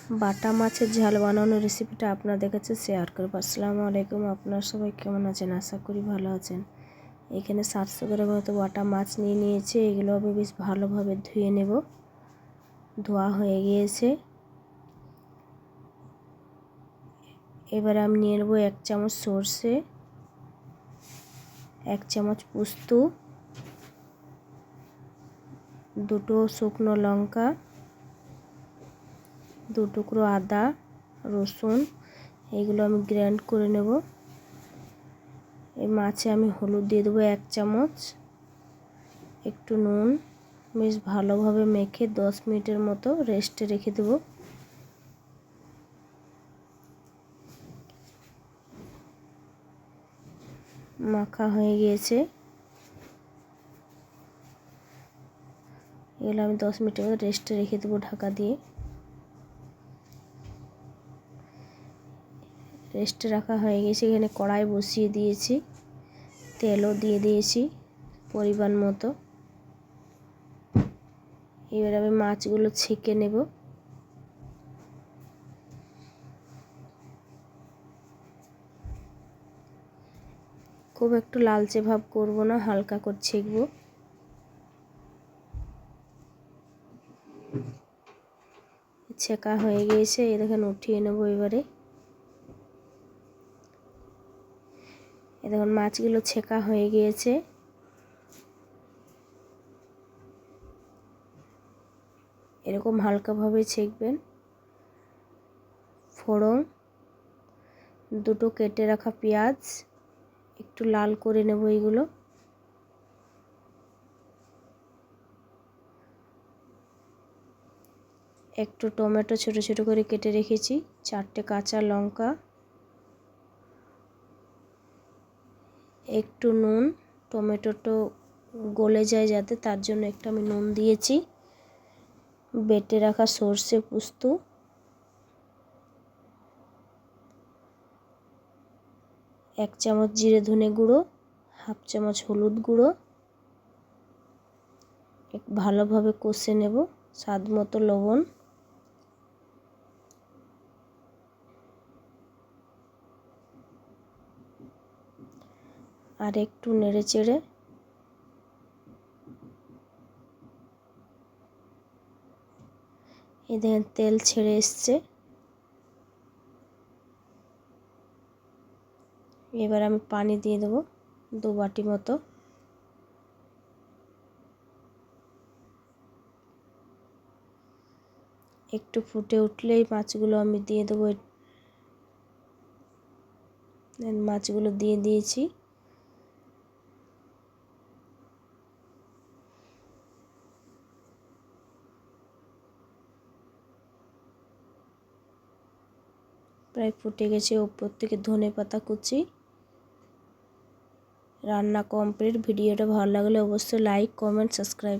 বাটা মাছের ঝাল বানানোর রেসিপিটা আপনাদের কাছে শেয়ার করব। আসসালামু আলাইকুম, আপনারা সবাই কেমন আছেন? আশা করি ভালো আছেন। এখানে 700 গ্রাম মতো বাটা মাছ নিয়ে নিয়েছি। এগুলো আমি বেশ ভালোভাবে ধুয়ে নেব। ধোয়া হয়ে গিয়েছে। এবার আমি নিয়ে নেব 1 চামচ সরষে, 1 চামচ পোস্ত, 2 শুকনো লঙ্কা, 2 টুকরো আদা রসুন। এগুলো আমি গ্রাইন্ড করে নেব। এই মাছে আমি হলুদ দিয়ে দেবো 1 চামচ, একটু নুন, বেশ ভালোভাবে মেখে 10 মিনিটের মতো রেস্টে রেখে দেব। মাখা হয়ে গিয়েছে। এগুলো আমি 10 মিনিটের মতো রেস্টে রেখে দেবো ঢাকা দিয়ে। রেস্টে রাখা হয়ে গেছে। এখানে কড়াই বসিয়ে দিয়েছি, তেলও দিয়ে দিয়েছি পরিমাণ মতো। এবার আমি মাছগুলো ছেঁকে নেব। খুব একটু লালচে ভাব করব না, হালকা করে ছেঁকবো। ছেঁকা হয়ে গিয়েছে, এই দেখেন উঠিয়ে নেব। এবারে এই দেখুন মাছগুলো ছেঁকা হয়ে গিয়েছে। এরকম হালকাভাবে ছেঁকবেন। ফোড়ন, 2 কেটে রাখা পেঁয়াজ একটু লাল করে নেব। এইগুলো একটু টমেটো ছোট ছোট করে কেটে রেখেছি, 4টে কাঁচা লঙ্কা, একটু নুন। টমেটোটা গলে যায় যাতে, তার জন্য একটু আমি নুন দিয়েছি। বেটে রাখা সর্ষে পোস্ত, 1 চামচ জিরে ধনে গুঁড়ো, 1/2 চামচ হলুদ গুঁড়ো। ভালোভাবে কষে নেব। স্বাদ মতো লবণ, আর একটু নেড়ে চেড়ে এই দেখেন তেল ছেড়ে এসছে। এবার আমি পানি দিয়ে দেবো 2 বাটি মতো। একটু ফুটে উঠলেই মাছগুলো আমি দিয়ে দেবো। মাছগুলো দিয়ে দিয়েছি। প্রায় ফুটে গেছে। উপর থেকে ধনেপাতা কুচি। রান্না কমপ্লিট। ভিডিওটা ভালো লাগলে অবশ্যই লাইক, কমেন্ট, সাবস্ক্রাইব।